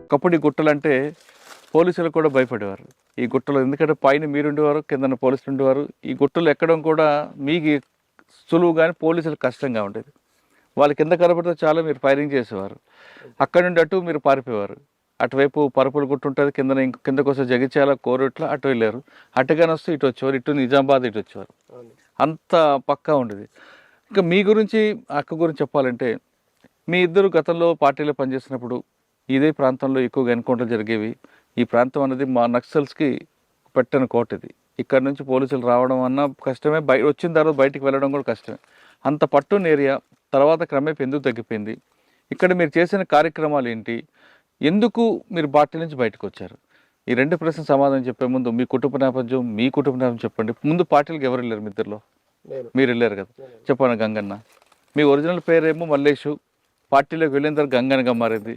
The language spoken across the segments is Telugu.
ఒకప్పుడు ఈ గుట్టలంటే పోలీసులు కూడా భయపడేవారు. ఈ గుట్టలు ఎందుకంటే పైన మీరుండేవారు, కిందన పోలీసులు ఉండేవారు. ఈ గుట్టలు ఎక్కడం కూడా మీకు సులువు కానీ పోలీసులకు కష్టంగా ఉండేది. వాళ్ళ కింద కనబడితే చాలా మీరు ఫైరింగ్ చేసేవారు. అక్కడి నుండి అటు మీరు పారిపోయేవారు. అటువైపు పరుపులు గుట్టు ఉంటుంది, కిందకు వస్తే జగిత్యాల కోరుట్ల అటు వెళ్ళారు. అటుగానే వస్తే ఇటు వచ్చేవారు, ఇటు నిజామాబాద్ ఇటు వచ్చేవారు. అంత పక్కా ఉండేది. ఇంకా మీ గురించి అక్క గురించి చెప్పాలంటే, మీ ఇద్దరు గతంలో పార్టీలో పనిచేసినప్పుడు ఇదే ప్రాంతంలో ఎక్కువగా ఎన్కౌంటర్లు జరిగేవి. ఈ ప్రాంతం అనేది మా నక్సల్స్కి పెట్టని కోట ఇది. ఇక్కడ నుంచి పోలీసులు రావడం అన్నా కష్టమే, వచ్చిన తర్వాత బయటికి వెళ్ళడం కూడా కష్టమే. అంత పట్టున్న ఏరియా తర్వాత క్రమేపీ ఎందుకు తగ్గిపోయింది? ఇక్కడ మీరు చేసిన కార్యక్రమాలు ఏంటి? ఎందుకు మీరు పార్టీ నుంచి బయటకు వచ్చారు? ఈ రెండు ప్రశ్నలు సమాధానం చెప్పే ముందు మీ కుటుంబ నేపథ్యం చెప్పండి. ముందు పార్టీలకు ఎవరు వెళ్ళారు? మీ ఇద్దరులో మీరు వెళ్ళారు కదా, చెప్పండి. గంగన్న, మీ ఒరిజినల్ పేరేమో మల్లేషు, పార్టీలోకి వెళ్ళిన తర్వాత గంగన్నగా మారింది,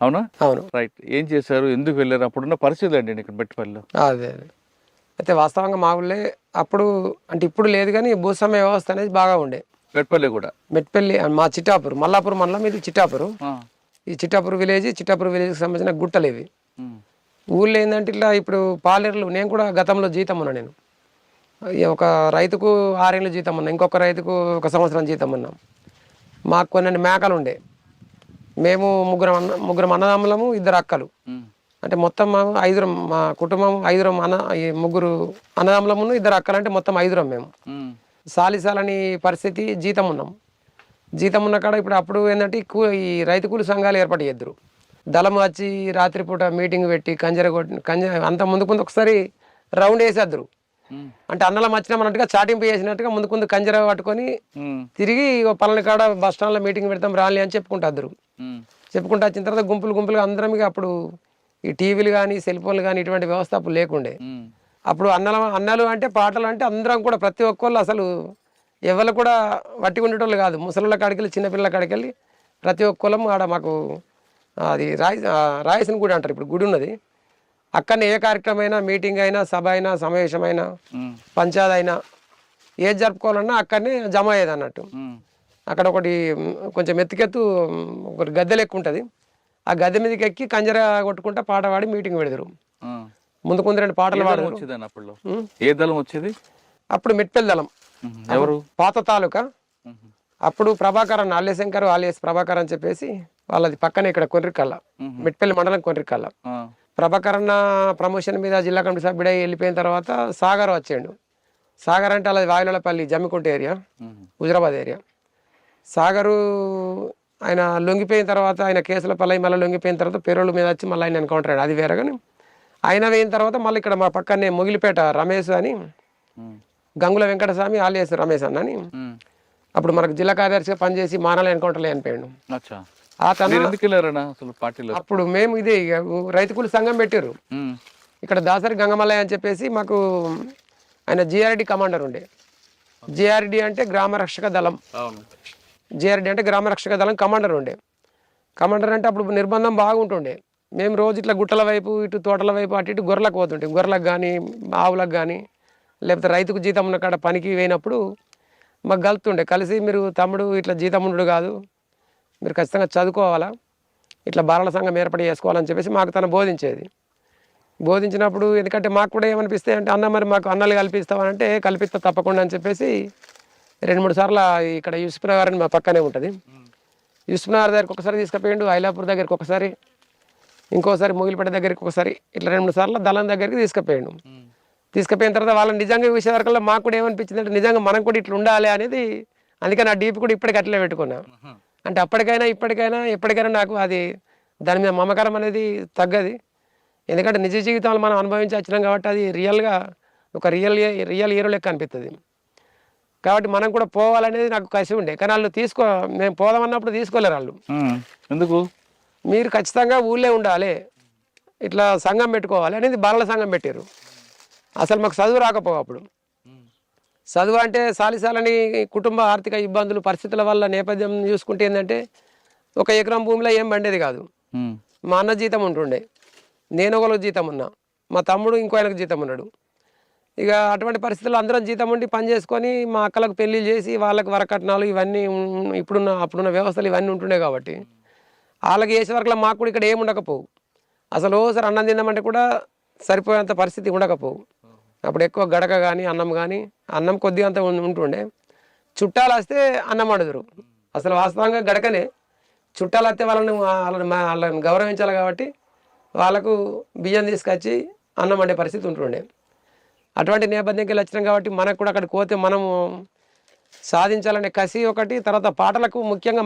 అవునా? అవును. రైట్. ఏం చేశారు, ఎందుకు వెళ్ళారు? అప్పుడున్న పరిస్థితులు అండి ఇక్కడ బెట్టపల్లిలో. అదే అయితే వాస్తవంగా మా ఊళ్ళే అప్పుడు, అంటే ఇప్పుడు లేదు కానీ భూస్వామ్య వ్యవస్థ అనేది బాగా ఉండే. బెట్టపల్లి కూడా, మెట్పల్లి మా చిట్టాపూర్, మల్లాపూర్ మండలం ఇది చిట్టాపూర్. ఈ చిట్టాపూర్ విలేజ్కి సంబంధించిన గుట్టలు ఇవి. ఊళ్ళో ఏంటంటే ఇట్లా ఇప్పుడు పాలేరులు, నేను కూడా గతంలో జీతం ఉన్నా. నేను ఒక రైతుకు 6 ఏళ్ళు జీతం ఉన్నా, ఇంకొక రైతుకు 1 సంవత్సరం జీతం ఉన్నాం. మాకు కొన్ని మేకలు ఉండే. మేము ముగ్గురం అన్నదమ్ములము, 2 అక్కలు. అంటే మొత్తం మా కుటుంబం 5 ముగ్గురు అన్నదమ్ములము, 2 అక్కలు, అంటే మొత్తం 5 మేము. సాలిసాలని పరిస్థితి, జీతం ఉన్నాం. జీతం ఉన్న కాడ అప్పుడు ఏంటంటే ఈ రైతు కూలి సంఘాలు ఏర్పాటు చేద్దరు. దళం వచ్చి రాత్రిపూట మీటింగ్ పెట్టి అంత ముందు ఒకసారి రౌండ్ వేసేద్దరు. అంటే అన్నలం వచ్చినామన్నట్టుగా చాటింపు చేసినట్టుగా ముందు కంజర పట్టుకొని తిరిగి పలాని కాడ బస్ స్టాండ్లో మీటింగ్ పెడతాం రాలి అని చెప్పుకుంటారు. చెప్పుకుంటూ వచ్చిన తర్వాత గుంపులుగా అందరం అప్పుడు ఈ టీవీలు కానీ సెల్ ఫోన్లు కానీ ఇటువంటి వ్యవస్థ అప్పుడు లేకుండే. అప్పుడు అన్నలు అంటే పాటలు అంటే అందరం కూడా ప్రతి ఒక్కళ్ళు అసలు ఎవరు కూడా వట్టి ఉండేటోళ్ళు కాదు. ముసలిళ్ళ కాడికెళ్ళి చిన్నపిల్లల కాడికెళ్ళి ప్రతి ఒక్కళ్ళం ఆడ మాకు అది రాయసిన గుడి అంటారు, ఇప్పుడు గుడి ఉన్నది. అక్కడనే ఏ కార్యక్రమం అయినా, మీటింగ్ అయినా, సభ అయినా, సమావేశమైనా, పంచాయతీ అయినా ఏది జరుపుకోవాలన్నా అక్కడనే జమ అయ్యేది అన్నట్టు. అక్కడ ఒకటి కొంచెం ఎత్తుకెత్తు ఒకటి గద్దె లెక్క ఉంటుంది. ఆ గద్దె మీదకి ఎక్కి కంజర కొట్టుకుంటా పాట పాడి మీటింగ్ పెడతారు. ముందు 2 పాటలు పాడారు. ఏ దళం వచ్చేది అప్పుడు మెట్పల్లి దళం, ఎవరు పాత తాలూకా. అప్పుడు ప్రభాకర్ అన్న, అల్లేశంకర్ ఆలియస్ ప్రభాకర్ అని చెప్పేసి వాళ్ళది పక్కనే ఇక్కడ కొర్రికల్ల, మెట్పల్లి మండలం కొర్రికల్ల. ప్రభాకర్ అన్న ప్రమోషన్ మీద జిల్లా కమిటీ సభ్యుడై వెళ్ళిపోయిన తర్వాత సాగర్ వచ్చాడు. సాగర్ అంటే అలా వాయులపల్లి, జమ్మికుంట ఏరియా, హుజరాబాద్ ఏరియా. సాగరు ఆయన లొంగిపోయిన తర్వాత, ఆయన కేసుల పల్లై మళ్ళీ లొంగిపోయిన తర్వాత పేరోళ్ళ మీద వచ్చి మళ్ళీ ఆయన ఎన్కౌంటర్ అయ్యాడు. అది వేరే. కానీ ఆయన వేయిన తర్వాత మళ్ళీ ఇక్కడ మా పక్కనే మొగిలిపేట రమేష్ అని, గంగుల వెంకటస్వామి ఆలియస్ రమేష్ అన్న అని, అప్పుడు మనకు జిల్లా కార్యదర్శిగా పనిచేసి మానాల ఎన్కౌంటర్లో చనిపోయాడు. అప్పుడు మేము ఇదే రైతు కూలి సంఘం పెట్టారు ఇక్కడ. దాసరి గంగమల్లయ్య అని చెప్పేసి మాకు ఆయన జిఆర్డి కమాండర్ ఉండే. జిఆర్డి అంటే గ్రామ రక్షక దళం. జిఆర్డి అంటే గ్రామ రక్షక దళం కమాండర్ ఉండే. కమాండర్ అంటే అప్పుడు నిర్బంధం బాగుంటుండే. మేము రోజు ఇట్లా గుట్టల వైపు, ఇటు తోటల వైపు, అటు ఇటు గొర్రెలకు పోతుంటాం. గొర్రెలకు కానీ, ఆవులకు కానీ, లేకపోతే రైతుకు జీతం ఉన్న కాడ పనికి పోయినప్పుడు మాకు కలుతుండే. కలిసి మీరు తమ్ముడు ఇట్లా జీతం ఉండడు కాదు, మీరు ఖచ్చితంగా చదువుకోవాలా, ఇట్లా బాలల సంఘం ఏర్పాటు చేసుకోవాలని చెప్పేసి మాకు తను బోధించేది. బోధించినప్పుడు ఎందుకంటే మాకు కూడా ఏమనిపిస్తే అంటే, అన్న మరి మాకు అన్నలు కల్పిస్తామనంటే కల్పిస్తా తప్పకుండా అని చెప్పేసి 2-3 సార్లు ఇక్కడ యూసుఫ్ నగర్ అని మా పక్కనే ఉంటుంది. యూసుఫ్ నగర్ దగ్గరికి ఒకసారి తీసుకుపోయిండు, ఐలాపూర్ దగ్గరికి ఒకసారి, ఇంకోసారి ముగిలిపేట దగ్గరికి ఒకసారి, ఇట్లా 2-3 సార్లు దళం దగ్గరికి తీసుకుపోయాడు. తీసుకుపోయిన తర్వాత వాళ్ళని నిజంగా చూసే వరకల్లా మాకు కూడా ఏమనిపించింది అంటే, నిజంగా మనం కూడా ఇట్లా ఉండాలి అనేది. అందుకని ఆ డీప్ కూడా ఇప్పటికి అట్లే పెట్టుకున్నా. అంటే అప్పటికైనా ఇప్పటికైనా ఎప్పటికైనా నాకు అది దాని మీద మమకారం అనేది తగ్గది. ఎందుకంటే నిజ జీవితాలు మనం అనుభవించి వచ్చినాం కాబట్టి అది రియల్గా ఒక రియల్ హీరో లెక్క అనిపిస్తుంది. కాబట్టి మనం కూడా పోవాలనేది నాకు కసి ఉండే. కానీ వాళ్ళు మేము పోదామన్నప్పుడు తీసుకోలేరు వాళ్ళు. ఎందుకు? మీరు ఖచ్చితంగా ఊళ్ళో ఉండాలి, ఇట్లా సంఘం పెట్టుకోవాలి అనేది బాలల సంఘం పెట్టారు. అసలు మాకు చదువు రాకపోవు అప్పుడు. చదువు అంటే సాలిసాలని కుటుంబ ఆర్థిక ఇబ్బందులు, పరిస్థితుల వల్ల నేపథ్యం చూసుకుంటే ఏంటంటే 1 ఎకరం భూమిలో ఏం పండేది కాదు. మా అన్న జీతం ఉంటుండే, నేను ఒకరికి జీతం ఉన్నా, మా తమ్ముడు ఇంకో ఆయనకు జీతం ఉన్నాడు. ఇక అటువంటి పరిస్థితుల్లో అందరం జీతం ఉండి పని చేసుకొని మా అక్కలకు పెళ్లి చేసి వాళ్ళకి వరకట్నాలు ఇవన్నీ అప్పుడున్న వ్యవస్థలు ఇవన్నీ ఉంటుండే. కాబట్టి వాళ్ళకి చేసే వరకు మాకు కూడా ఇక్కడ ఏమి ఉండకపోవు. అసలు ఓసారి అన్నం తిందామంటే కూడా సరిపోయేంత పరిస్థితి ఉండకపోవు. అప్పుడు ఎక్కువ గడక కానీ అన్నం కానీ అన్నం కొద్దిగా అంత ఉంటుండే. చుట్టాలు వస్తే అన్నం వండుదురు. అసలు వాస్తవంగా గడకనే. చుట్టాలు వస్తే వాళ్ళని గౌరవించాలి కాబట్టి వాళ్ళకు బియ్యం తీసుకొచ్చి అన్నం వండే పరిస్థితి ఉంటుండే. అటువంటి నేపథ్యంకి వెళ్ళి వచ్చినాం కాబట్టి మనకు కూడా అక్కడికి పోతే మనము సాధించాలనే కసి ఒకటి, తర్వాత పాటలకు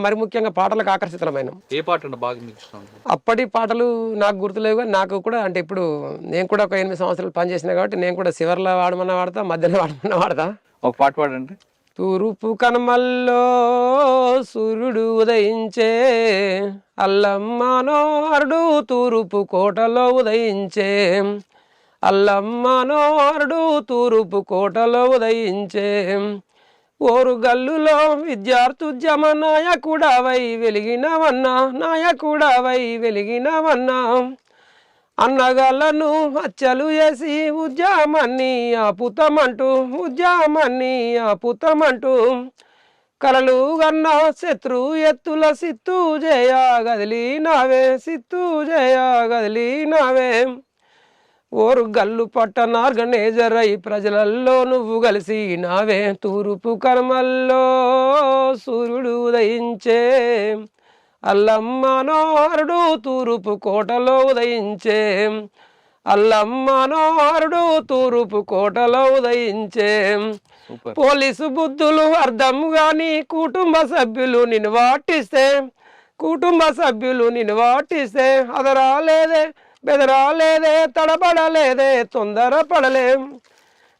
మరి ముఖ్యంగా పాటలకు ఆకర్షితమైనాం. ఏ పాట బాగా మీకు ఇష్టం? అప్పటి పాటలు నాకు గుర్తులేవు కానీ నాకు కూడా అంటే ఇప్పుడు నేను కూడా ఒక 8 సంవత్సరాలు పనిచేసిన కాబట్టి నేను కూడా చివర్లో వాడమన్నా వాడతా, మధ్యలో వాడమన్నా వాడతా. ఒక పాట పాడండి. తూర్పు కనుమల్లో సూర్యుడు ఉదయించే, అల్లమ్మనోరుడు తూర్పు కోటలో ఉదయించే, అల్లమ్మనోరుడు తూర్పు కోటలో ఉదయించే, ఓరు గల్లులో విద్యార్థుద్యమ నాయకుడవై వెలిగినవన్నా, నాయకుడవై వెలిగినవన్నా, అన్నగాళ్ళను హత్యలు చేసి ఉద్యమాన్ని ఆపుతామంటూ, ఉద్యమాన్ని ఆపుతామంటూ, కలలు గన్న శత్రు ఎత్తుల సిత్తు జయ గదిలినావే, సిత్తు జయ గదిలినావే, ఓరు గల్లు పట్టణ ఆర్గనైజర్ అయి ప్రజలల్లో నువ్వు కలిసి నావే, తూర్పు కనుమల్లో సూర్యుడు ఉదయించే, అల్లమ్మనోరుడు తూర్పు కోటలో ఉదయించే, అల్లమ్మనోరుడు తూర్పు కోటలో ఉదయించే, పోలీసు బుద్ధులు అర్థం గాని కుటుంబ సభ్యులు నిన్ను వాటిస్తే, కుటుంబ సభ్యులు నిన్ను వాటిస్తే, అదరాలేదే బెదరాలేదే తడబడలేదే తొందరపడలే,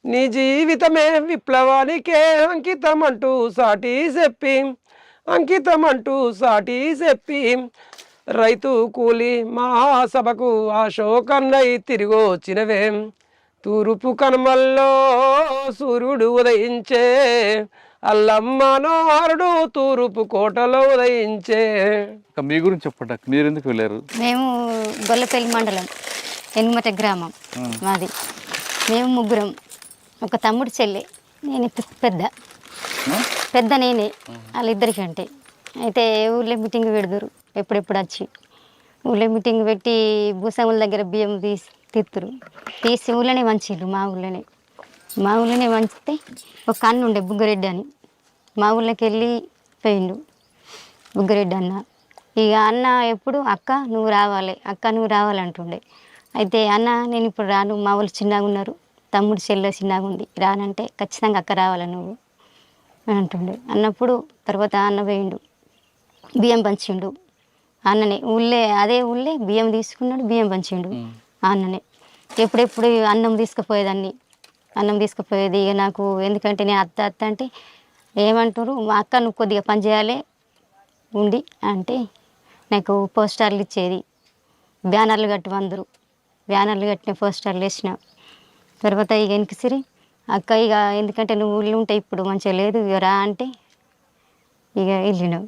నీ జీవితమే విప్లవానికే అంకితమంటూ సాటి చెప్పి, అంకితమంటూ సాటి చెప్పి, రైతు కూలి మహాసభకు అశోకన్నై తిరిగి వచ్చినవే, తూర్పు కనుమల్లో సూర్యుడు ఉదయించే, అల్లమ్మనోరుడు తూర్పు కోటలో ఉదయించే. మీ గురించి చెప్పండి, మీరు ఎందుకు వెళ్ళారు? మేము గొల్లపల్లి మండలం ఎనుమట గ్రామం మాది. మేము ముగ్గురం, ఒక తమ్ముడు చెల్లె, నేను పెద్ద నేనే వాళ్ళిద్దరికి అంటే. అయితే ఊళ్ళో మీటింగ్ పెడదురు, ఎప్పుడెప్పుడు వచ్చి ఊళ్ళో మీటింగ్ పెట్టి భూస్వాముల దగ్గర బియ్యం తీసి ఊళ్ళోనే వంచిర్రు. మా ఊళ్ళోనే వంచితే ఒక అన్న ఉండే బుగ్గరెడ్డి అని, మా ఊళ్ళోకి వెళ్ళి పోయిండు బుగ్గరెడ్డి అన్న. ఇక అన్న ఎప్పుడు అక్క నువ్వు రావాలంటుండే. అయితే అన్న నేను ఇప్పుడు రాను, మా వాళ్ళు చిన్నగా ఉన్నారు, తమ్ముడు చెల్లె చిన్నగా ఉంది, రానంటే ఖచ్చితంగా అక్క రావాలి నువ్వు అని అంటుండే. అన్నప్పుడు తర్వాత అన్న పోయిండు, బియ్యం పంచిండు అన్ననే. అదే ఊళ్ళే బియ్యం తీసుకున్నాడు, బియ్యం పంచిండు అన్ననే. ఎప్పుడెప్పుడు అన్నం తీసుకుపోయేది. ఇక నాకు ఎందుకంటే నేను అత్త అంటే ఏమంటారు, మా అక్క నువ్వు కొద్దిగా పని చేయాలి ఉండి అంటే నాకు పోస్టర్లు ఇచ్చేది, బ్యానర్లు కట్టి అందరూ బ్యానర్లు కట్టిన పోస్టర్లు వేసిన. తర్వాత ఇక వెనకసిరి అక్క ఇక ఎందుకంటే నువ్వు ఊళ్ళో ఉంటే ఇప్పుడు మంచిగా లేదు, ఇక రా అంటే ఇక వెళ్ళినావు.